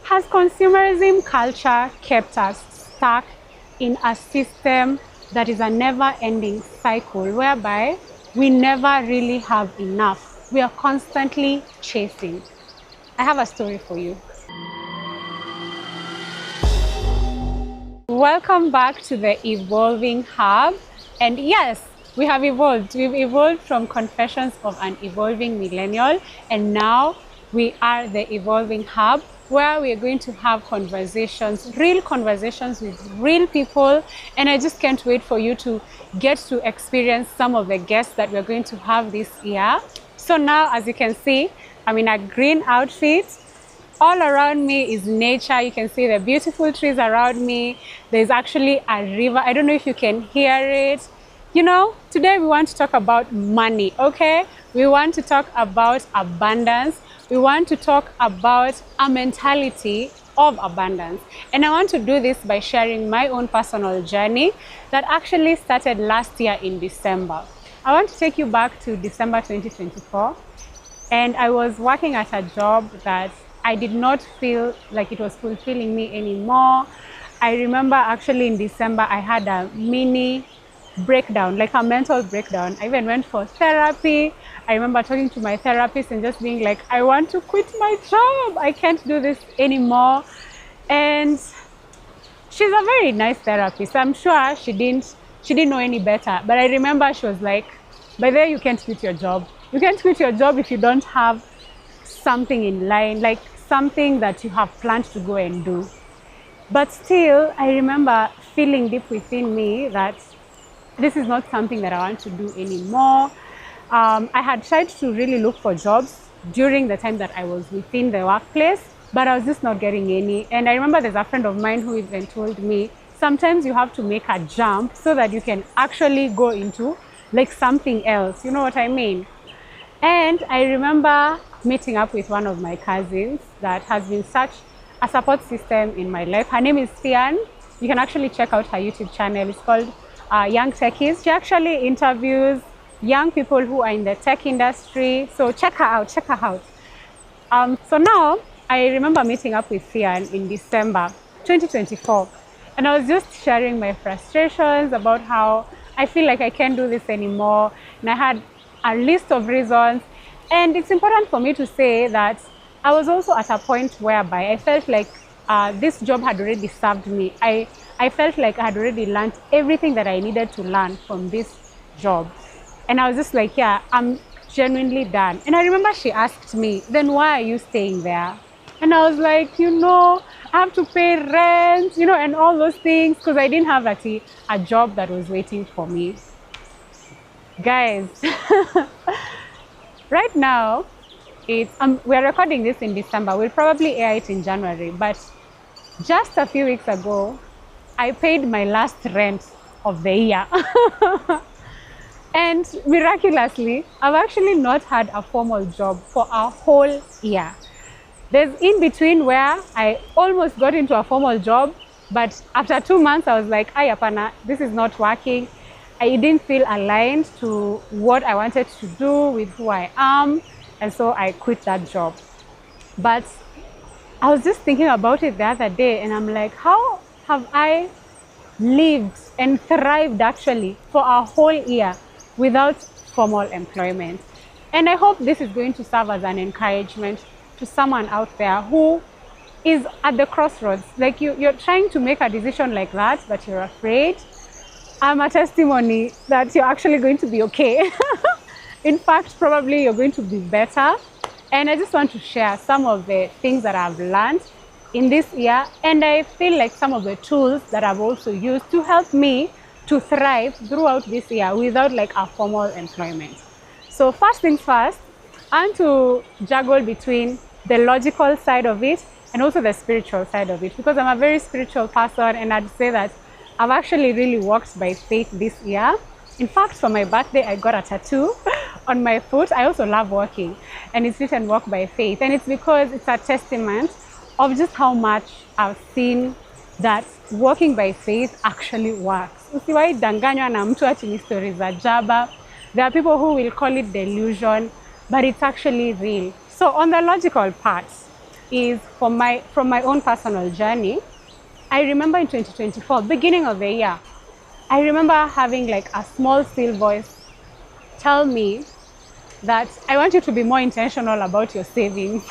Has consumerism culture kept us stuck in a system that is a never-ending cycle whereby we never really have enough? We are constantly chasing. I have a story for you. Welcome back to the Evolving Hub. And yes, we have evolved. We've evolved from Confessions of an Evolving Millennial, and now we are the Evolving Hub, where we are going to have conversations, real conversations with real people. And I just can't wait for you to get to experience some of the guests that we're going to have this year. So now, as you can see, I'm in a green outfit. All around me is nature. You can see the beautiful trees around me. There's actually a river. I don't know if you can hear it. You know, today we want to talk about money, okay? We want to talk about abundance. We want to talk about a mentality of abundance. And I want to do this by sharing my own personal journey that actually started last year in December. I want to take you back to December 2024. And I was working at a job that I did not feel like it was fulfilling me anymore. I remember actually in December, I had a mini breakdown, like a mental breakdown. I even went for therapy. I remember talking to my therapist and just being like, I want to quit my job. I can't do this anymore. And she's a very nice therapist. I'm sure she didn't know any better. But I remember she was like, by the way, you can't quit your job. You can't quit your job if you don't have something in line, like something that you have planned to go and do. But still, I remember feeling deep within me that this is not something that I want to do anymore. I had tried to really look for jobs during the time that I was within the workplace, but I was just not getting any. And I remember there's a friend of mine who even told me, sometimes you have to make a jump so that you can actually go into like something else. You know what I mean? And I remember meeting up with one of my cousins that has been such a support system in my life. Her name is Sian. You can actually check out her YouTube channel. It's called Young Techies. She actually interviews young people who are in the tech industry. So check her out, check her out. So now I remember meeting up with Sian in December 2024. And I was just sharing my frustrations about how I feel like I can't do this anymore. And I had a list of reasons. And it's important for me to say that I was also at a point whereby I felt like this job had already served me. I felt like I had already learned everything that I needed to learn from this job. And I was just like, yeah, I'm genuinely done. And I remember she asked me, then why are you staying there? And I was like, you know, I have to pay rent, you know, and all those things, because I didn't have actually a job that was waiting for me. Guys, right now, we're recording this in December. We'll probably air it in January. But just a few weeks ago, I paid my last rent of the year. And miraculously, I've actually not had a formal job for a whole year. There's in between where I almost got into a formal job, but after 2 months, I was like, ay, apana, this is not working. I didn't feel aligned to what I wanted to do with who I am. And so I quit that job. But I was just thinking about it the other day, and I'm like, how have I lived and thrived actually for a whole year without formal employment? And I hope this is going to serve as an encouragement to someone out there who is at the crossroads. Like you're trying to make a decision like that, but you're afraid. I'm a testimony that you're actually going to be okay. In fact, probably you're going to be better. And I just want to share some of the things that I've learned in this year. And I feel like some of the tools that I've also used to help me to thrive throughout this year without like a formal employment. So first things first, I want to juggle between the logical side of it and also the spiritual side of it, because I'm a very spiritual person, and I'd say that I've actually really walked by faith this year. In fact, for my birthday, I got a tattoo on my foot. I also love walking, and it's written Walk by Faith. And it's because it's a testament of just how much I've seen that walking by faith actually works. Usiwahi danganywa na mtu ati ni stories za jaba. There are people who will call it delusion, but it's actually real. So on the logical part, is from my own personal journey. I remember in 2024, beginning of the year, I remember having like a small still voice tell me that I want you to be more intentional about your savings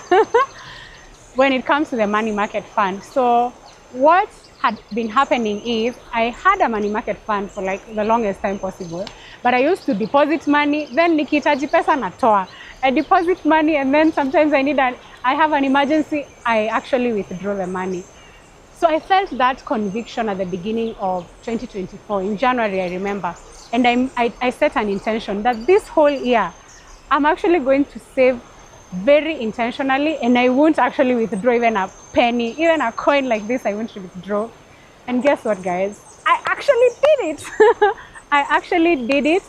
when it comes to the money market fund. So what had been happening is I had a money market fund for like the longest time possible, but I used to deposit money, then nikihitaji pesa natoa. I deposit money, and then sometimes I have an emergency, I actually withdraw the money. So I felt that conviction at the beginning of 2024, in January, I remember. And I set an intention that this whole year, I'm actually going to save very intentionally, and I won't actually withdraw even a penny, even a coin like this, I won't withdraw. And guess what, guys? I actually did it. I actually did it.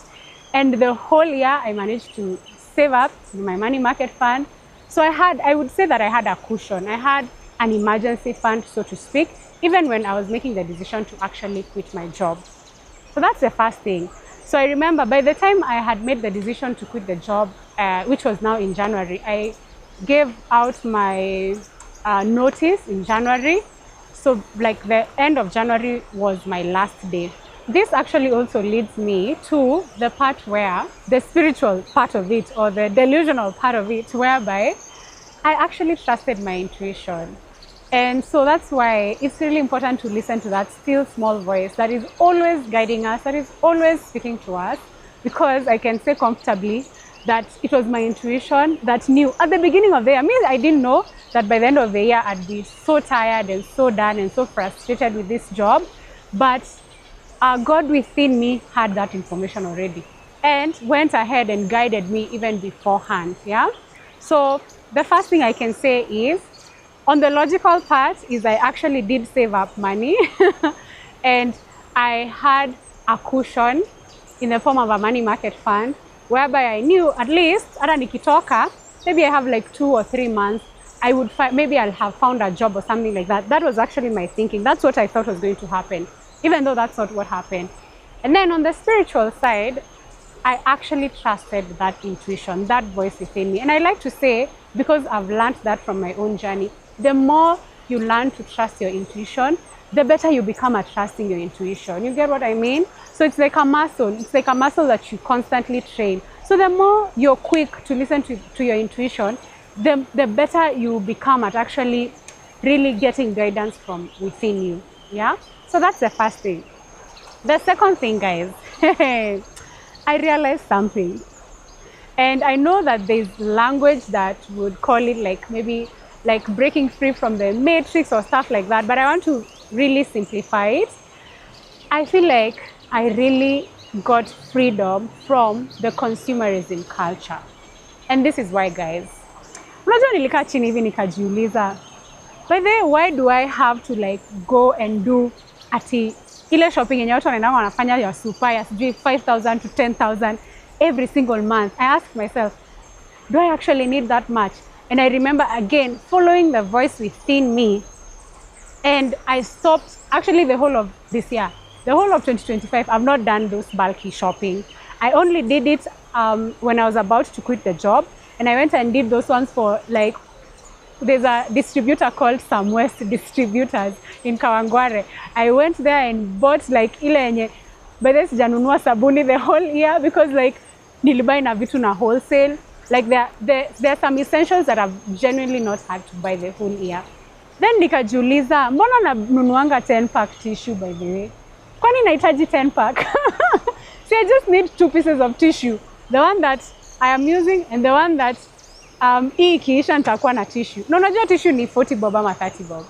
And the whole year, I managed to save up in my money market fund. So I would say that I had a cushion. I had an emergency fund, so to speak, even when I was making the decision to actually quit my job. So that's the first thing. So I remember by the time I had made the decision to quit the job, which was now in January, I gave out my notice in January. So like the end of January was my last day. This actually also leads me to the part where the spiritual part of it, or the delusional part of it, whereby I actually trusted my intuition. And so that's why it's really important to listen to that still small voice that is always guiding us, that is always speaking to us, because I can say comfortably that it was my intuition that knew at the beginning of the year. I mean, I didn't know that by the end of the year I'd be so tired and so done and so frustrated with this job, but God within me had that information already and went ahead and guided me even beforehand. Yeah. So the first thing I can say is, on the logical part, is I actually did save up money and I had a cushion in the form of a money market fund, whereby I knew at least, hata nikitoka, maybe I have like 2 or 3 months, I would maybe I'll have found a job or something like that. That was actually my thinking. That's what I thought was going to happen, even though that's not what happened. And then on the spiritual side, I actually trusted that intuition, that voice within me. And I like to say, because I've learned that from my own journey, the more you learn to trust your intuition, the better you become at trusting your intuition. You get what I mean? So it's like a muscle. It's like a muscle that you constantly train. So the more you're quick to listen to your intuition, the better you become at actually really getting guidance from within you. Yeah? So that's the first thing. The second thing, guys, I realized something. And I know that there's language that would call it like maybe like breaking free from the matrix or stuff like that, but I want to really simplify it. I feel like I really got freedom from the consumerism culture. And this is why, guys. Unajua nilikaa chini hivi nikajiuliza, by the way, why do I have to like go and do ati ile shopping yenye watu wanaenda wanafanya ya super ya sijui 5,000 to 10,000 every single month? I asked myself, do I actually need that much? And I remember again following the voice within me, and I stopped. Actually, the whole of this year, the whole of 2025, I've not done those bulky shopping. I only did it when I was about to quit the job, and I went and did those ones for like, there's a distributor called Some West Distributors in Kawangware. I went there and bought like ile yenye, but then sijanunua sabuni the whole year because like nilibuy na vitu na wholesale. Like there are some essentials that I've genuinely not had to buy the whole year. Then nikajiuliza, mbona nanunuanga 10 pack tissue by the way? Kwani nahitaji 10 pack? See, I just need 2 pieces of tissue. The one that I am using and the one that hii ikiisha nitakuwa na tissue. Na unajua tissue ni 40 bob ama 30 bob.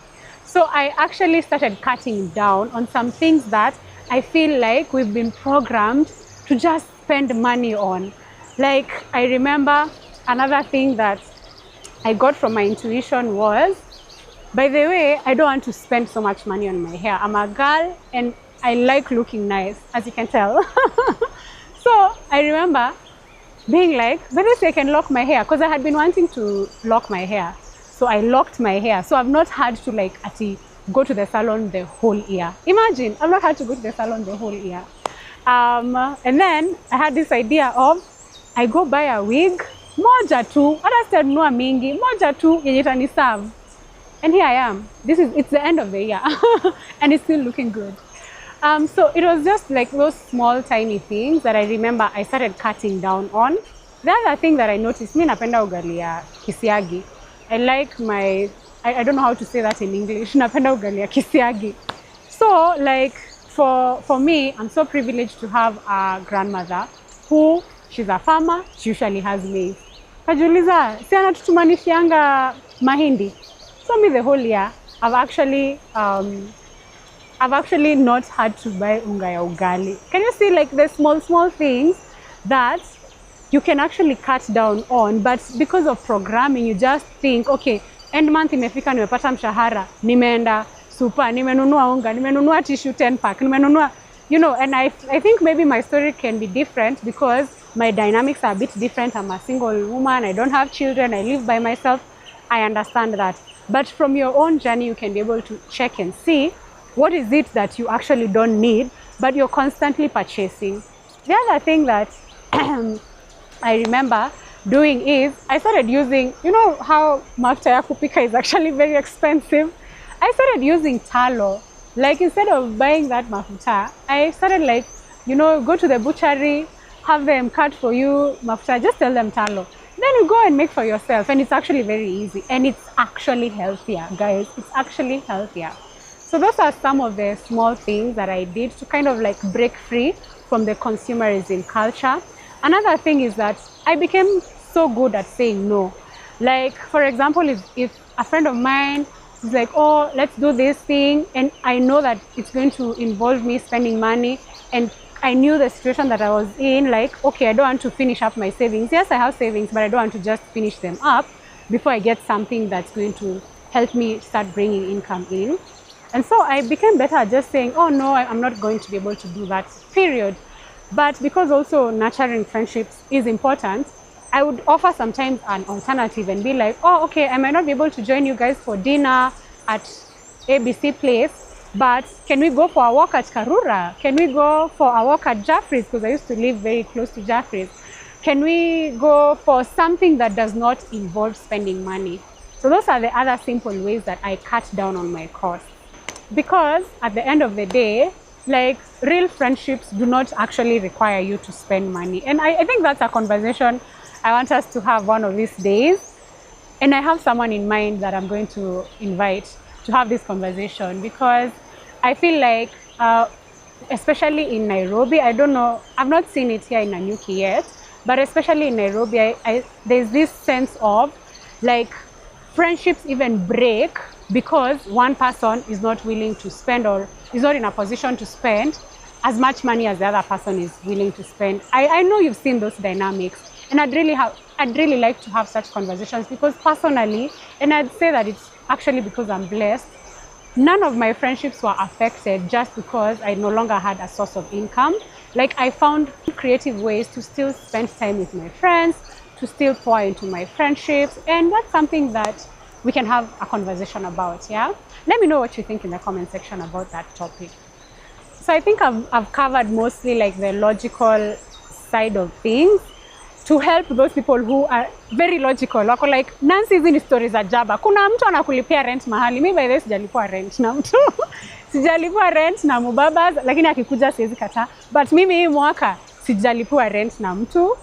So I actually started cutting down on some things that I feel like we've been programmed to just spend money on. Like, I remember another thing that I got from my intuition was, by the way, I don't want to spend so much money on my hair. I'm a girl and I like looking nice, as you can tell. So I remember being like, but this I can lock my hair, because I had been wanting to lock my hair. So I locked my hair. So I've not had to like go to the salon the whole year. Imagine, I've not had to go to the salon the whole year. And then I had this idea of, I go buy a wig, moja tu, hata sitanunua mingi, moja tu yenye itaniserve. And here I am. It's the end of the year and it's still looking good. So it was just like those small tiny things that I remember I started cutting down on. The other thing that I noticed, mi napenda ugali ya kisiagi. I like I don't know how to say that in English. Napenda ugali ya kisiagi. So like for me, I'm so privileged to have a grandmother who, she's a farmer, she usually has maize. Kajuliza, si anatutumanishianga mahindi. So me the whole year, I've actually not had to buy unga ya ugali. Can you see like the small things that you can actually cut down on, but because of programming, you just think, okay, end month imefika, nimepata mshahara, nimeenda super, nimenunua unga, nimenunua tissue 10 pack, nimenunua, you know, and I think maybe my story can be different because my dynamics are a bit different. I'm a single woman, I don't have children, I live by myself. I understand that. But from your own journey, you can be able to check and see what is it that you actually don't need, but you're constantly purchasing. The other thing that I remember doing is I started using, you know how mafuta ya kupika is actually very expensive. I started using tallow. Like instead of buying that mafuta, I started like, you know, go to the butchery, have them cut for you mafuta, just tell them tallow. Then you go and make for yourself, and it's actually very easy, and it's actually healthier, guys. It's actually healthier. So those are some of the small things that I did to kind of like break free from the consumerism culture. Another thing is that I became so good at saying no. Like, for example, if a friend of mine is like, oh, let's do this thing, and I know that it's going to involve me spending money, and I knew the situation that I was in, like, okay, I don't want to finish up my savings. Yes, I have savings, but I don't want to just finish them up before I get something that's going to help me start bringing income in. And so I became better at just saying, oh no, I'm not going to be able to do that, period. But because also nurturing friendships is important, I would offer sometimes an alternative and be like, oh, okay, I might not be able to join you guys for dinner at ABC place, but can we go for a walk at Karura? Can we go for a walk at Jaffrey's? Because I used to live very close to Jaffrey's. Can we go for something that does not involve spending money? So those are the other simple ways that I cut down on my costs. Because at the end of the day, like real friendships do not actually require you to spend money. And I think that's a conversation I want us to have one of these days. And I have someone in mind that I'm going to invite to have this conversation, because I feel like, especially in Nairobi, I don't know, I've not seen it here in Nanyuki yet, but especially in Nairobi, there's this sense of like friendships even break because one person is not willing to spend or is not in a position to spend as much money as the other person is willing to spend. I know you've seen those dynamics, and I'd really like to have such conversations, because personally, and I'd say that it's actually because I'm blessed, none of my friendships were affected just because I no longer had a source of income. Like I found creative ways to still spend time with my friends, to still pour into my friendships, and that's something that we can have a conversation about, yeah? Let me know what you think in the comment section about that topic. So I think I've covered mostly like the logical side of things to help those people who are very logical. Wako like, Nancy, hizi ni stories za jaba. Kuna mtu anakulipia rent mahali. Mimi by the way sijalipua rent na mtu. Sijalipua rent na mubabas, lakini akikuja siwezi kataa. But mimi hii mwaka sijalipua rent na mtu.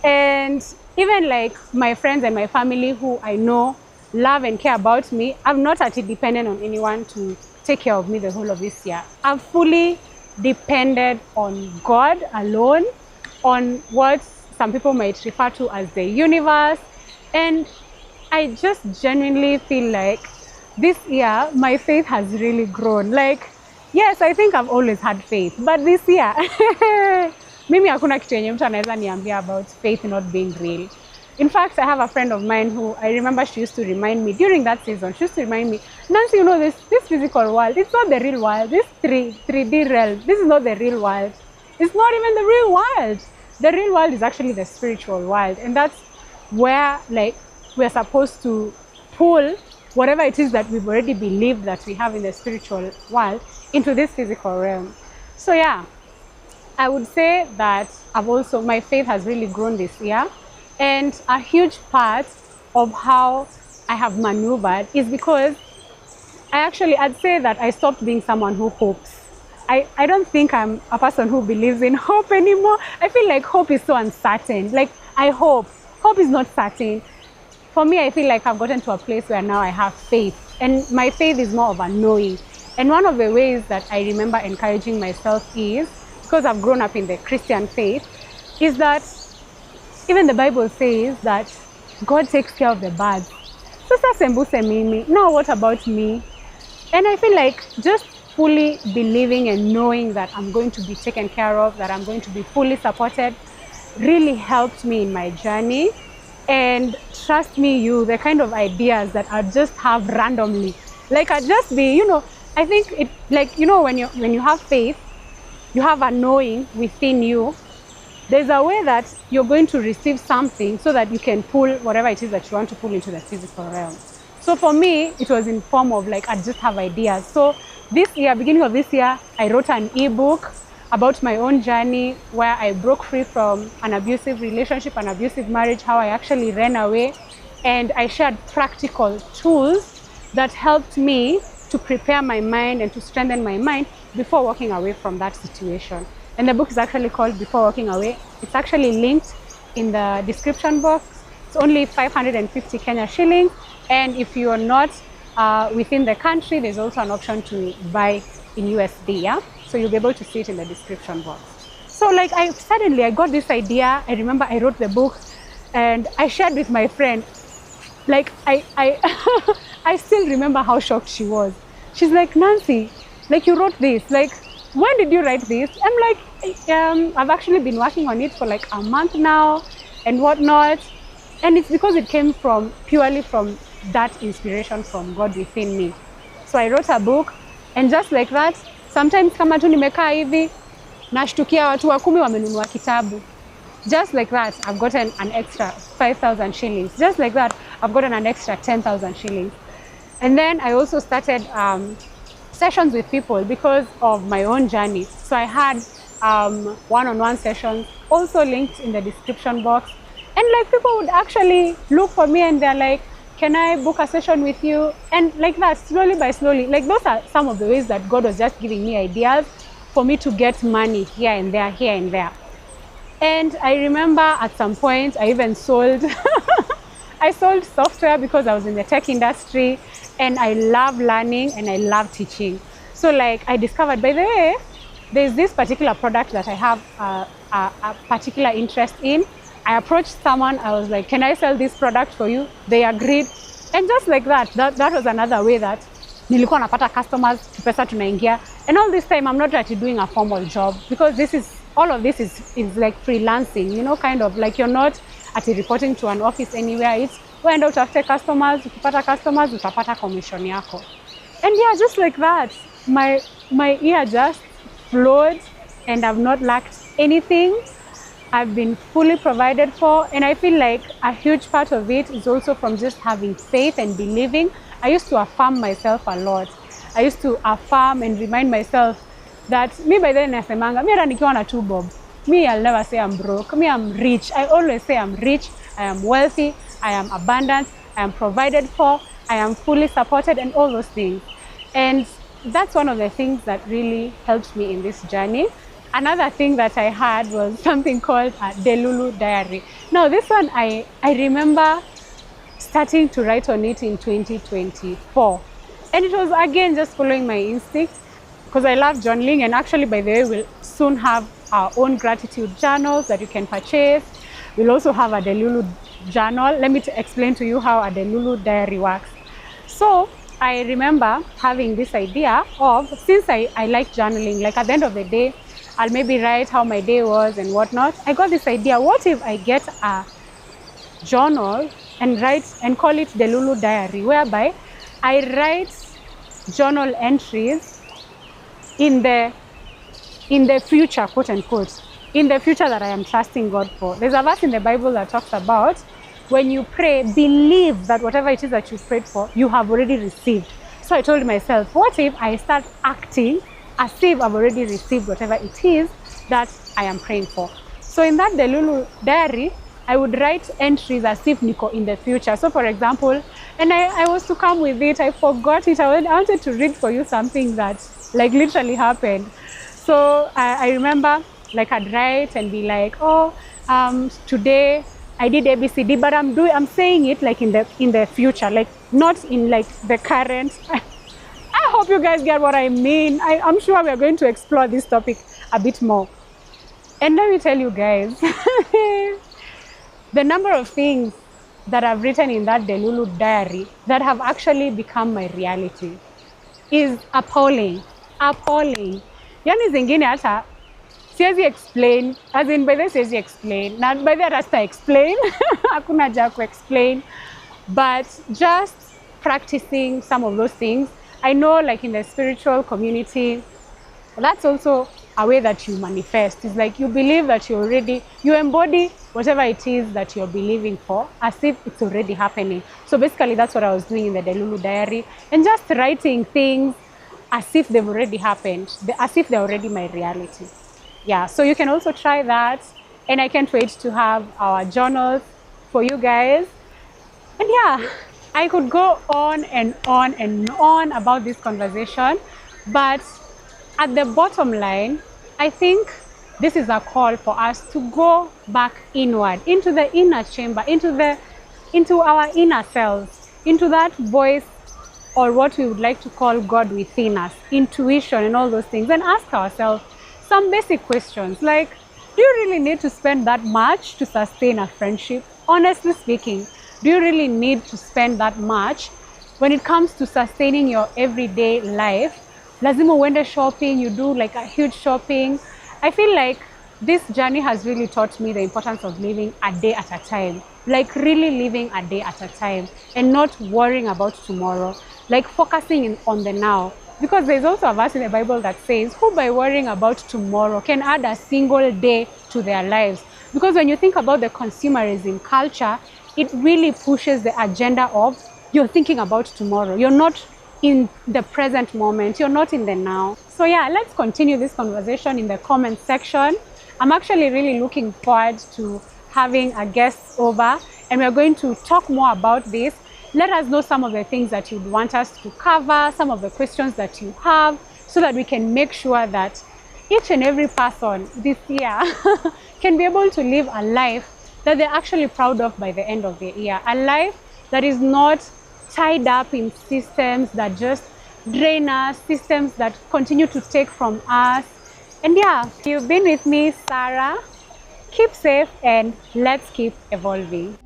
And even like my friends and my family who I know love and care about me, I'm not actually dependent on anyone to take care of me the whole of this year. I've fully depended on God alone, on what some people might refer to as the universe. And I just genuinely feel like this year, my faith has really grown. Like, yes, I think I've always had faith, but this year, mimi hakuna kitu yenye mtu anaweza niambia about faith not being real. In fact, I have a friend of mine who I remember she used to remind me during that season, she used to remind me, Nancy, you know, this physical world, it's not the real world. This 3D realm, this is not the real world. It's not even the real world. The real world is actually the spiritual world. And that's where like we're supposed to pull whatever it is that we've already believed that we have in the spiritual world into this physical realm. So yeah, I would say that my faith has really grown this year. And a huge part of how I have maneuvered is because I'd say that I stopped being someone who hopes. I don't think I'm a person who believes in hope anymore. I feel like hope is so uncertain. Like, I hope. Hope is not certain. For me, I feel like I've gotten to a place where now I have faith. And my faith is more of a knowing. And one of the ways that I remember encouraging myself is, because I've grown up in the Christian faith, is that even the Bible says that God takes care of the birds. So sembuse mimi. Now what about me? And I feel like just fully believing and knowing that I'm going to be taken care of, that I'm going to be fully supported, really helped me in my journey. And trust me, the kind of ideas that I just have randomly, like I just be, I think it, like, when you have faith, you have a knowing within you. There's a way that you're going to receive something so that you can pull whatever it is that you want to pull into the physical realm. So for me, it was in form of like, I just have ideas. So this year, beginning of this year, I wrote an ebook about my own journey where I broke free from an abusive relationship, an abusive marriage, how I actually ran away. And I shared practical tools that helped me to prepare my mind and to strengthen my mind before walking away from that situation. And the book is actually called Before Walking Away. It's actually linked in the description box. It's only 550 Kenya shillings. And if you are not within the country, there's also an option to buy in USD, yeah? So you'll be able to see it in the description box. So like suddenly I got this idea. I remember I wrote the book and I shared with my friend. Like I I still remember how shocked she was. She's like, Nancy, like you wrote this, like when did you write this? I'm like, I've actually been working on it for like a month now and whatnot. And it's because it came purely from that inspiration from God within me. So I wrote a book, and just like that, sometimes kama tu nimekaa hivi, nashtukia watu 10 wamenunua kitabu. Just like that, I've gotten an extra 5,000 shillings. Just like that, I've gotten an extra 10,000 shillings. And then I also started sessions with people because of my own journey. So I had one-on-one sessions, also linked in the description box. And like people would actually look for me and they're like, can I book a session with you? And like that, slowly by slowly, like those are some of the ways that God was just giving me ideas for me to get money here and there, here and there. And I remember at some point, I even sold, I sold software because I was in the tech industry and I love learning and I love teaching. So like I discovered, by the way, there's this particular product that I have a particular interest in. I approached someone, I was like, can I sell this product for you? They agreed. And just like that was another way that nilikuwa napata customers, pesa tunaingia. And all this time, I'm not actually doing a formal job because all of this is like freelancing, kind of like you're not actually reporting to an office anywhere. It's wenda utafute customers, ukipata customers, utapata commission yako. And yeah, just like that, my year just flowed and I've not lacked anything. I've been fully provided for, and I feel like a huge part of it is also from just having faith and believing. I used to affirm myself a lot. I used to affirm and remind myself that me by then nasemanga, me nikiwa na 2 bob. Me, I'll never say I'm broke. Me, I'm rich. I always say I'm rich, I am wealthy, I am abundant, I am provided for, I am fully supported, and all those things. And that's one of the things that really helped me in this journey. Another thing that I had was something called a Delulu diary. Now this one, I remember starting to write on it in 2024. And it was again just following my instinct because I love journaling, and actually by the way, we'll soon have our own gratitude journals that you can purchase. We'll also have a Delulu journal. Let me explain to you how a Delulu diary works. So I remember having this idea of, since I like journaling, like at the end of the day, I'll maybe write how my day was and whatnot. I got this idea, what if I get a journal and write and call it Delulu Diary, whereby I write journal entries in the future, quote unquote, in the future that I am trusting God for. There's a verse in the Bible that talks about when you pray, believe that whatever it is that you prayed for, you have already received. So I told myself, what if I start acting as if I've already received whatever it is that I am praying for. So in that Delulu diary, I would write entries as if Nico in the future. So for example, and I was to come with it, I forgot it. I wanted to read for you something that like literally happened. So I remember like I'd write and be like, oh, today I did ABCD, but I'm saying it like in the future, like not in like the current. I hope you guys get what I mean. I'm sure we are going to explore this topic a bit more. And let me tell you guys, the number of things that I've written in that Delulu diary that have actually become my reality is appalling. Appalling. Yani zingine hata siwezi explain, as in by the siwezi explain, not by the rasta explain, hakuna haja explain, but just practicing some of those things. I know like in the spiritual community, that's also a way that you manifest. It's like you believe that you embody whatever it is that you're believing for as if it's already happening. So basically that's what I was doing in the Delulu diary, and just writing things as if they've already happened, as if they're already my reality. Yeah, so you can also try that, and I can't wait to have our journals for you guys. And yeah, I could go on and on and on about this conversation, but at the bottom line, I think this is a call for us to go back inward, into the inner chamber, into our inner selves, into that voice, or what we would like to call God within us, intuition and all those things, and ask ourselves some basic questions like, do you really need to spend that much to sustain a friendship? Honestly speaking, do you really need to spend that much when it comes to sustaining your everyday life? Lazima uende shopping, you do like a huge shopping. I feel like this journey has really taught me the importance of living a day at a time, like really living a day at a time and not worrying about tomorrow, like focusing on the now. Because there's also a verse in the Bible that says, who by worrying about tomorrow can add a single day to their lives? Because when you think about the consumerism culture, it really pushes the agenda of you're thinking about tomorrow. You're not in the present moment. You're not in the now. So yeah, let's continue this conversation in the comment section. I'm actually really looking forward to having a guest over, and we're going to talk more about this. Let us know some of the things that you'd want us to cover, some of the questions that you have, so that we can make sure that each and every person this year can be able to live a life that they're actually proud of by the end of the year. A life that is not tied up in systems that just drain us, systems that continue to take from us. And yeah, you've been with me, Sarah. Keep safe and let's keep evolving.